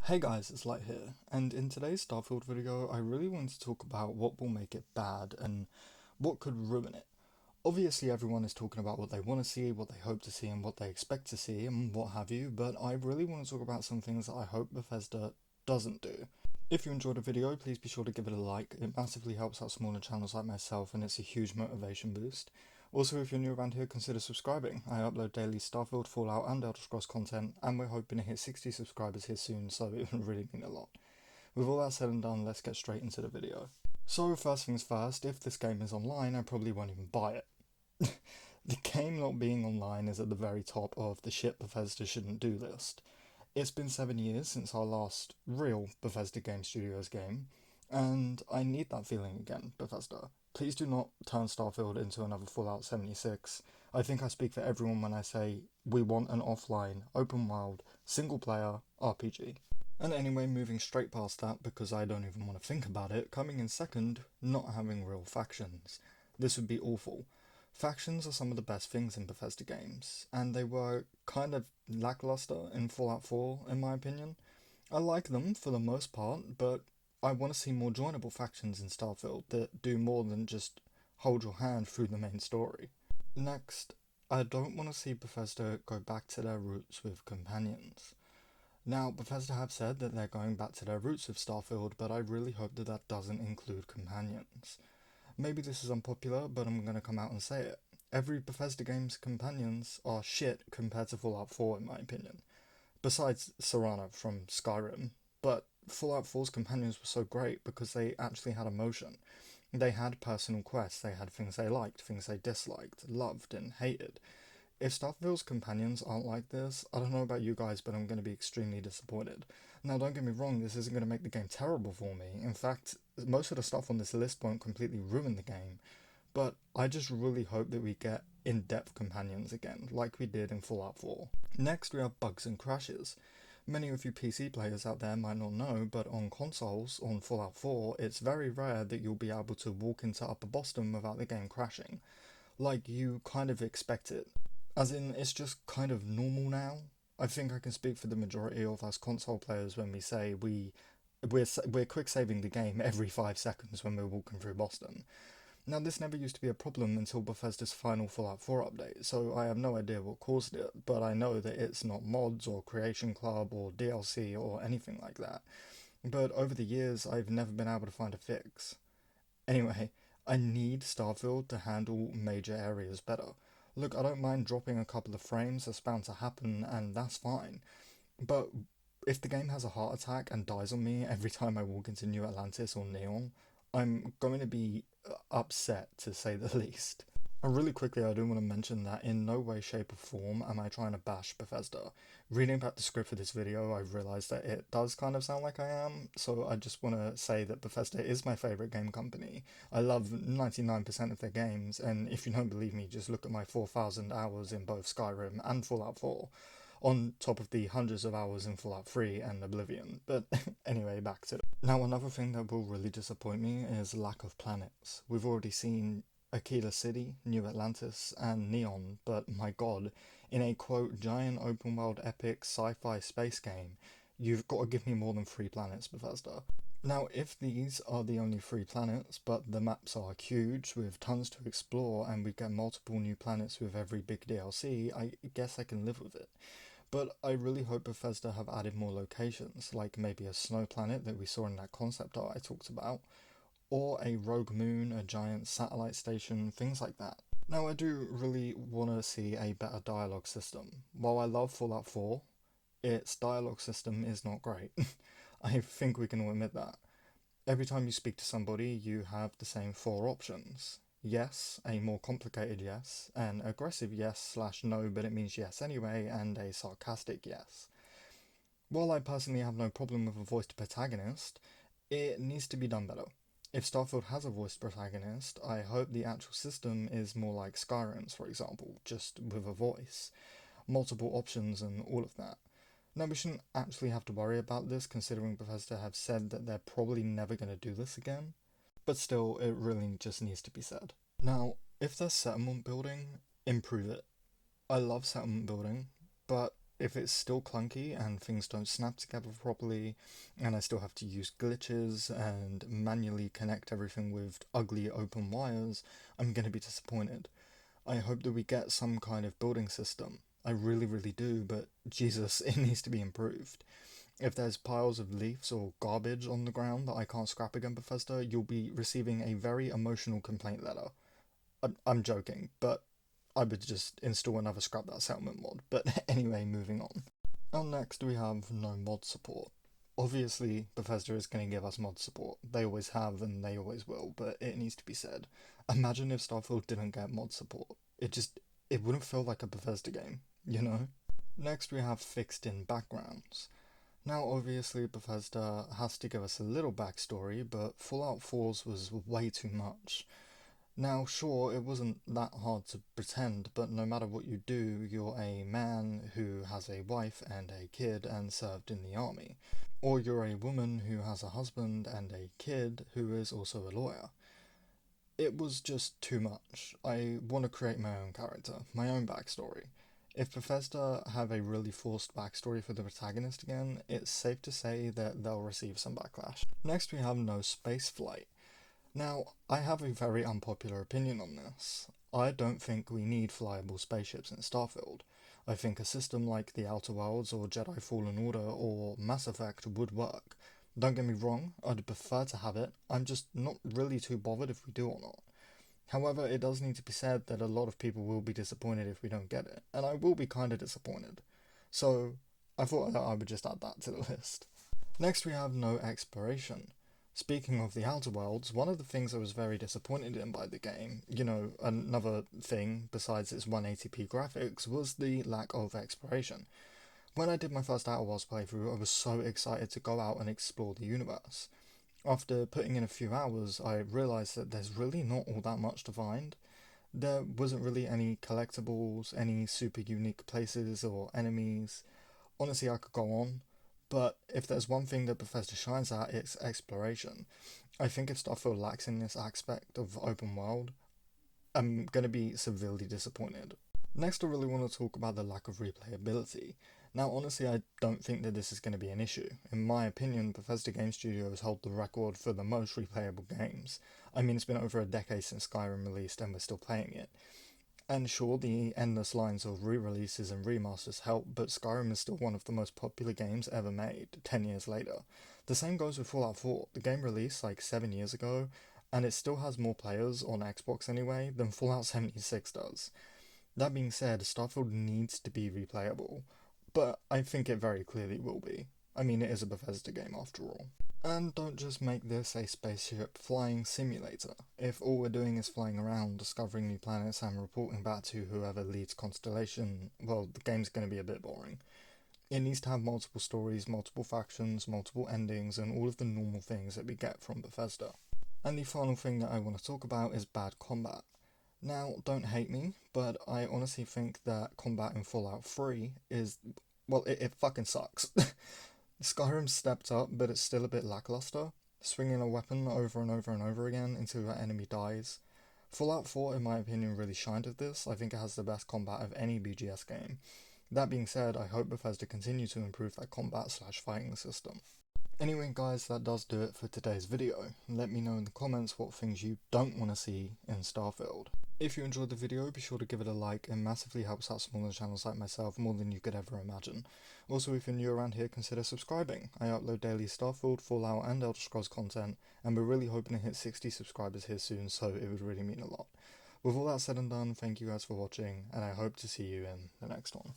Hey guys, it's Light here, and in today's Starfield video, I really want to talk about what will make it bad and what could ruin it. Obviously, everyone is talking about what they want to see, what they hope to see, and what they expect to see, and what have you, but I really want to talk about some things that I hope Bethesda doesn't do. If you enjoyed the video, please be sure to give it a like. It massively helps out smaller channels like myself, and it's a huge motivation boost. Also, if you're new around here, consider subscribing. I upload daily Starfield, Fallout, and Elder Scrolls content, and we're hoping to hit 60 subscribers here soon, so it would really mean a lot. With all that said and done, let's get straight into the video. So, first things first, if this game is online, I probably won't even buy it. The game not being online is at the very top of the shit Bethesda shouldn't do list. It's been 7 years since our last real Bethesda Game Studios game, and I need that feeling again, Bethesda. Please do not turn Starfield into another Fallout 76. I think I speak for everyone when I say we want an offline, open world, single player RPG. And anyway, moving straight past that because I don't even want to think about it, coming in second, not having real factions. This would be awful. Factions are some of the best things in Bethesda games, and they were kind of lackluster in Fallout 4, in my opinion. I like them for the most part, but I want to see more joinable factions in Starfield that do more than just hold your hand through the main story. Next, I don't want to see Bethesda go back to their roots with companions. Now, Bethesda have said that they're going back to their roots with Starfield, but I really hope that that doesn't include companions. Maybe this is unpopular, but I'm gonna come out and say it. Every Bethesda game's companions are shit compared to Fallout 4, in my opinion. Besides Serana from Skyrim, but Fallout 4's companions were so great because they actually had emotion. They had personal quests, they had things they liked, things they disliked, loved, and hated. If Starfield's companions aren't like this, I don't know about you guys, but I'm going to be extremely disappointed. Now, don't get me wrong, this isn't going to make the game terrible for me. In fact, most of the stuff on this list won't completely ruin the game, but I just really hope that we get in-depth companions again, like we did in Fallout 4. Next, we have bugs and crashes. Many of you PC players out there might not know, but on consoles, on Fallout 4, it's very rare that you'll be able to walk into Upper Boston without the game crashing. Like, you kind of expect it. As in, it's just kind of normal now. I think I can speak for the majority of us console players when we say we're quick saving the game every 5 seconds when we're walking through Boston. Now, this never used to be a problem until Bethesda's final Fallout 4 update, so I have no idea what caused it, but I know that it's not mods or Creation Club or DLC or anything like that. But over the years, I've never been able to find a fix. Anyway, I need Starfield to handle major areas better. Look, I don't mind dropping a couple of frames, that's bound to happen, and that's fine. But if the game has a heart attack and dies on me every time I walk into New Atlantis or Neon, I'm going to be upset, to say the least. And really quickly, I do want to mention that in no way, shape, or form am I trying to bash Bethesda. Reading back the script for this video, I've realised that it does kind of sound like I am, so I just want to say that Bethesda is my favourite game company. I love 99% of their games, and if you don't believe me, just look at my 4,000 hours in both Skyrim and Fallout 4, on top of the hundreds of hours in Fallout 3 and Oblivion. But anyway, back to it. Now, another thing that will really disappoint me is lack of planets. We've already seen Aquila City, New Atlantis, and Neon, but my god, in a quote, giant open world epic sci-fi space game, you've got to give me more than 3 planets, Bethesda. Now, if these are the only 3 planets, but the maps are huge with tons to explore and we get multiple new planets with every big DLC, I guess I can live with it. But I really hope Bethesda have added more locations, like maybe a snow planet that we saw in that concept art I talked about, or a rogue moon, a giant satellite station, things like that. Now, I do really want to see a better dialogue system. While I love Fallout 4, its dialogue system is not great. I think we can all admit that. Every time you speak to somebody, you have the same 4 options. Yes, a more complicated yes, an aggressive yes slash no, but it means yes anyway, and a sarcastic yes. While I personally have no problem with a voiced protagonist, it needs to be done better. If Starfield has a voiced protagonist, I hope the actual system is more like Skyrim's, for example, just with a voice, multiple options and all of that. Now, we shouldn't actually have to worry about this considering Bethesda have said that they're probably never going to do this again, but still, it really just needs to be said. Now, if there's settlement building, improve it. I love settlement building, but if it's still clunky and things don't snap together properly, and I still have to use glitches and manually connect everything with ugly open wires, I'm gonna be disappointed. I hope that we get some kind of building system. I really, really do, but Jesus, it needs to be improved. If there's piles of leaves or garbage on the ground that I can't scrap again, Bethesda, you'll be receiving a very emotional complaint letter. I'm joking, but I would just install another scrap that settlement mod. But anyway, moving on. And next we have no mod support. Obviously, Bethesda is going to give us mod support. They always have and they always will, but it needs to be said. Imagine if Starfield didn't get mod support. It wouldn't feel like a Bethesda game, you know? Next we have fixed in backgrounds. Now, obviously, Bethesda has to give us a little backstory, but Fallout 4's was way too much. Now, sure, it wasn't that hard to pretend, but no matter what you do, you're a man who has a wife and a kid and served in the army. Or you're a woman who has a husband and a kid who is also a lawyer. It was just too much. I want to create my own character, my own backstory. If Bethesda have a really forced backstory for the protagonist again, it's safe to say that they'll receive some backlash. Next we have no space flight. Now, I have a very unpopular opinion on this. I don't think we need flyable spaceships in Starfield. I think a system like the Outer Worlds or Jedi Fallen Order or Mass Effect would work. Don't get me wrong, I'd prefer to have it, I'm just not really too bothered if we do or not. However, it does need to be said that a lot of people will be disappointed if we don't get it, and I will be kinda disappointed. So, I thought that I would just add that to the list. Next we have no exploration. Speaking of the Outer Worlds, one of the things I was very disappointed in by the game, another thing besides its 180p graphics, was the lack of exploration. When I did my first Outer Worlds playthrough, I was so excited to go out and explore the universe. After putting in a few hours, I realised that there's really not all that much to find. There wasn't really any collectibles, any super unique places or enemies. Honestly, I could go on, but if there's one thing that Bethesda shines at, it's exploration. I think if Starfield lacks in this aspect of open world, I'm going to be severely disappointed. Next, I really want to talk about the lack of replayability. Now, honestly, I don't think that this is going to be an issue. In my opinion, Bethesda Game Studios hold the record for the most replayable games. I mean, it's been over a decade since Skyrim released and we're still playing it. And sure, the endless lines of re-releases and remasters help, but Skyrim is still one of the most popular games ever made, 10 years later. The same goes with Fallout 4. The game released like 7 years ago, and it still has more players, on Xbox anyway, than Fallout 76 does. That being said, Starfield needs to be replayable, but I think it very clearly will be. I mean, it is a Bethesda game after all. And don't just make this a spaceship flying simulator. If all we're doing is flying around, discovering new planets and reporting back to whoever leads Constellation, well, the game's going to be a bit boring. It needs to have multiple stories, multiple factions, multiple endings, and all of the normal things that we get from Bethesda. And the final thing that I want to talk about is bad combat. Now, don't hate me, but I honestly think that combat in Fallout 3 is, well, it fucking sucks. Skyrim stepped up, but it's still a bit lackluster, swinging a weapon over and over and over again until your enemy dies. Fallout 4, in my opinion, really shined at this. I think it has the best combat of any BGS game. That being said, I hope Bethesda continue to improve their combat/fighting system. Anyway guys, that does do it for today's video. Let me know in the comments what things you don't want to see in Starfield. If you enjoyed the video, be sure to give it a like, it massively helps out smaller channels like myself more than you could ever imagine. Also, if you're new around here, consider subscribing. I upload daily Starfield, Fallout and Elder Scrolls content, and we're really hoping to hit 60 subscribers here soon, so it would really mean a lot. With all that said and done, thank you guys for watching, and I hope to see you in the next one.